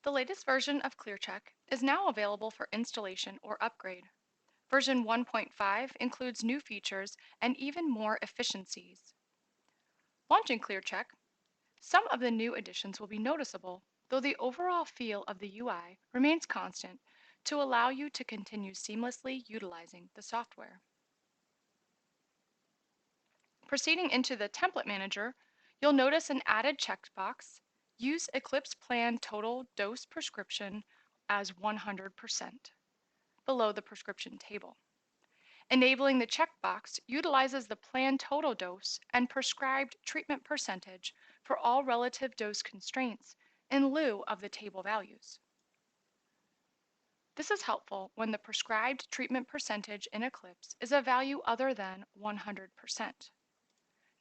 The latest version of ClearCheck is now available for installation or upgrade. Version 1.5 includes new features and even more efficiencies. Launching ClearCheck, some of the new additions will be noticeable, though the overall feel of the UI remains constant to allow you to continue seamlessly utilizing the software. Proceeding into the Template Manager, you'll notice an added checkbox: use Eclipse Plan Total Dose Prescription as 100% below the prescription table. Enabling the checkbox utilizes the planned total dose and prescribed treatment percentage for all relative dose constraints in lieu of the table values. This is helpful when the prescribed treatment percentage in Eclipse is a value other than 100%.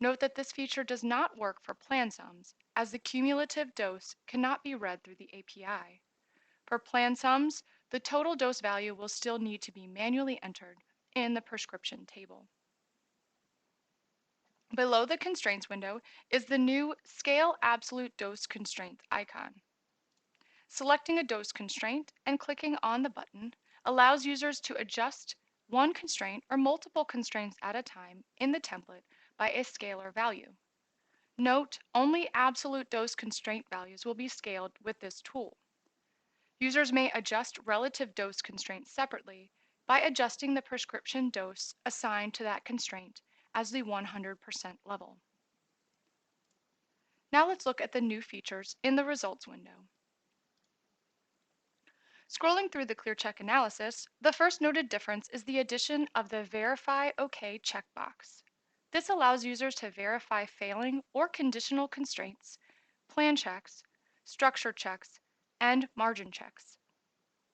Note that this feature does not work for plan sums, as the cumulative dose cannot be read through the API. For plan sums, the total dose value will still need to be manually entered in the prescription table. Below the constraints window is the new Scale Absolute Dose Constraint icon. Selecting a dose constraint and clicking on the button allows users to adjust one constraint or multiple constraints at a time in the template by a scalar value. Note, only absolute dose constraint values will be scaled with this tool. Users may adjust relative dose constraints separately by adjusting the prescription dose assigned to that constraint as the 100% level. Now let's look at the new features in the results window. Scrolling through the ClearCheck analysis, the first noted difference is the addition of the Verify OK checkbox. This allows users to verify failing or conditional constraints, plan checks, structure checks, and margin checks.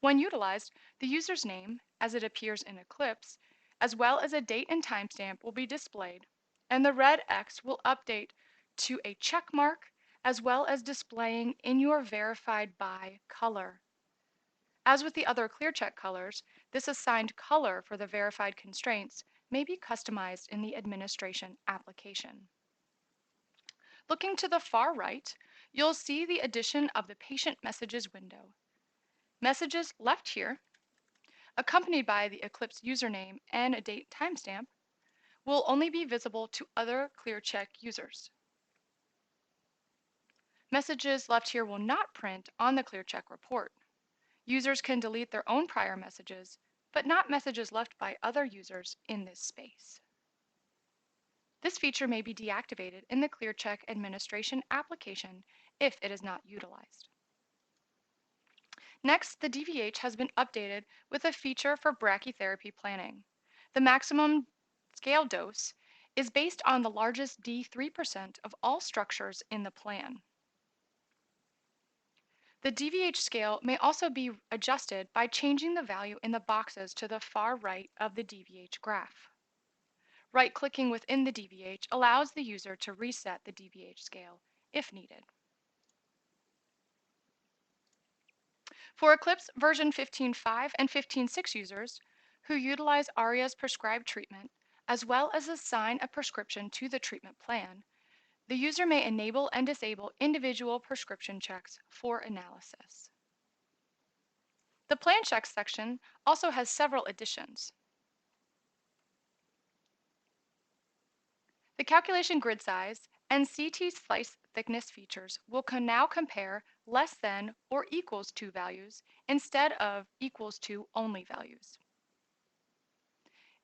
When utilized, the user's name, as it appears in Eclipse, as well as a date and timestamp will be displayed, and the red X will update to a check mark, as well as displaying in your verified by color. As with the other ClearCheck colors, this assigned color for the verified constraints may be customized in the administration application. Looking to the far right, you'll see the addition of the Patient Messages window. Messages left here, accompanied by the Eclipse username and a date timestamp, will only be visible to other ClearCheck users. Messages left here will not print on the ClearCheck report. Users can delete their own prior messages, but not messages left by other users in this space. This feature may be deactivated in the ClearCheck administration application if it is not utilized. Next, the DVH has been updated with a feature for brachytherapy planning. The maximum scale dose is based on the largest D3% of all structures in the plan. The DVH scale may also be adjusted by changing the value in the boxes to the far right of the DVH graph. Right-clicking within the DVH allows the user to reset the DVH scale if needed. For Eclipse version 15.5 and 15.6 users who utilize ARIA's prescribed treatment, as well as assign a prescription to the treatment plan, the user may enable and disable individual prescription checks for analysis. The Plan Checks section also has several additions. The calculation grid size and CT slice thickness features will now compare less than or equals to values instead of equals to only values.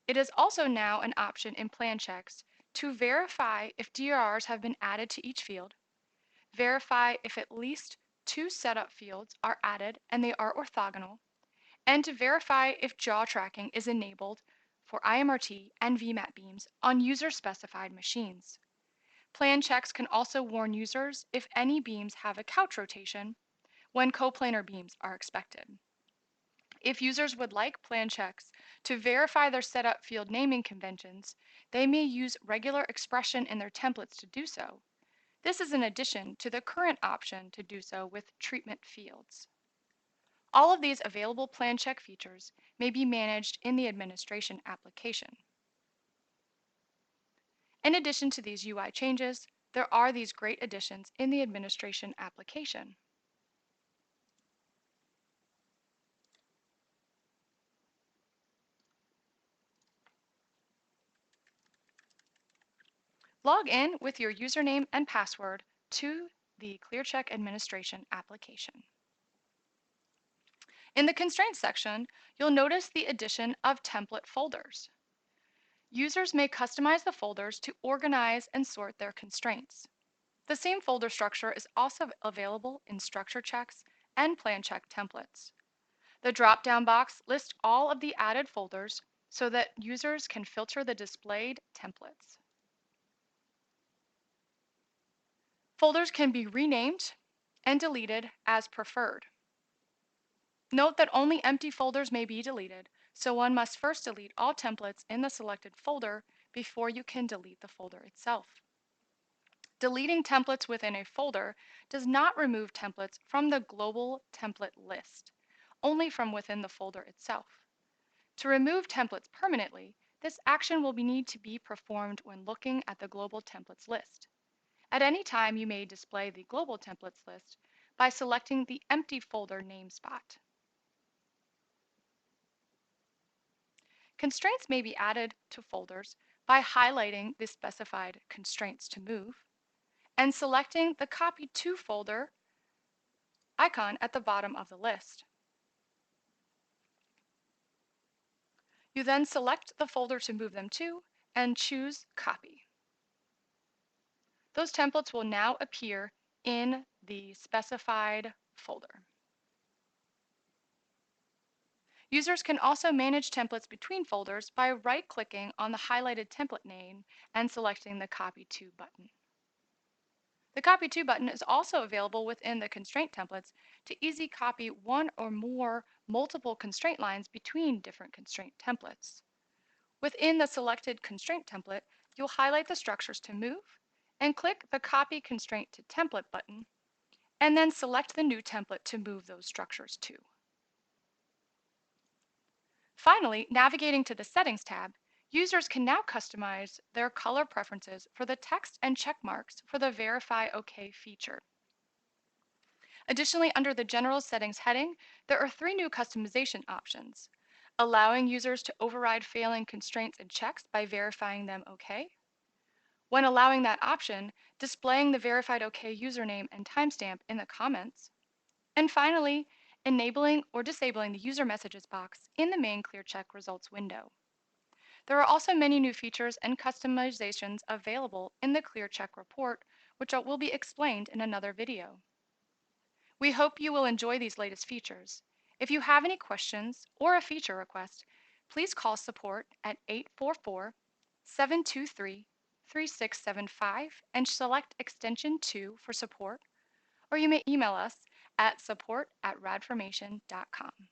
It is also now an option in plan checks to verify if DRRs have been added to each field, verify if at least 2 setup fields are added and they are orthogonal, and to verify if jaw tracking is enabled for IMRT and VMAT beams on user-specified machines. Plan checks can also warn users if any beams have a couch rotation when coplanar beams are expected. If users would like plan checks to verify their setup field naming conventions, they may use regular expression in their templates to do so. This is in addition to the current option to do so with treatment fields. All of these available plan check features may be managed in the administration application. In addition to these UI changes, there are these great additions in the administration application. Log in with your username and password to the ClearCheck administration application. In the Constraints section, you'll notice the addition of template folders. Users may customize the folders to organize and sort their constraints. The same folder structure is also available in structure checks and plan check templates. The drop-down box lists all of the added folders so that users can filter the displayed templates. Folders can be renamed and deleted as preferred. Note that only empty folders may be deleted, so one must first delete all templates in the selected folder before you can delete the folder itself. Deleting templates within a folder does not remove templates from the global template list, only from within the folder itself. To remove templates permanently, this action will need to be performed when looking at the global templates list. At any time, you may display the global templates list by selecting the empty folder name spot. Constraints may be added to folders by highlighting the specified constraints to move and selecting the Copy To folder icon at the bottom of the list. You then select the folder to move them to and choose Copy. Those templates will now appear in the specified folder. Users can also manage templates between folders by right-clicking on the highlighted template name and selecting the Copy To button. The Copy To button is also available within the constraint templates to easy copy one or more multiple constraint lines between different constraint templates. Within the selected constraint template, you'll highlight the structures to move and click the Copy Constraint to Template button, and then select the new template to move those structures to. Finally, navigating to the Settings tab, users can now customize their color preferences for the text and check marks for the Verify OK feature. Additionally, under the General Settings heading, there are 3 new customization options: allowing users to override failing constraints and checks by verifying them OK. When allowing that option, displaying the verified OK username and timestamp in the comments. And finally, enabling or disabling the user messages box in the main ClearCheck results window. There are also many new features and customizations available in the ClearCheck report, which will be explained in another video. We hope you will enjoy these latest features. If you have any questions or a feature request, please call support at 844-723-3675 and select extension 2 for support, or you may email us at support@radformation.com.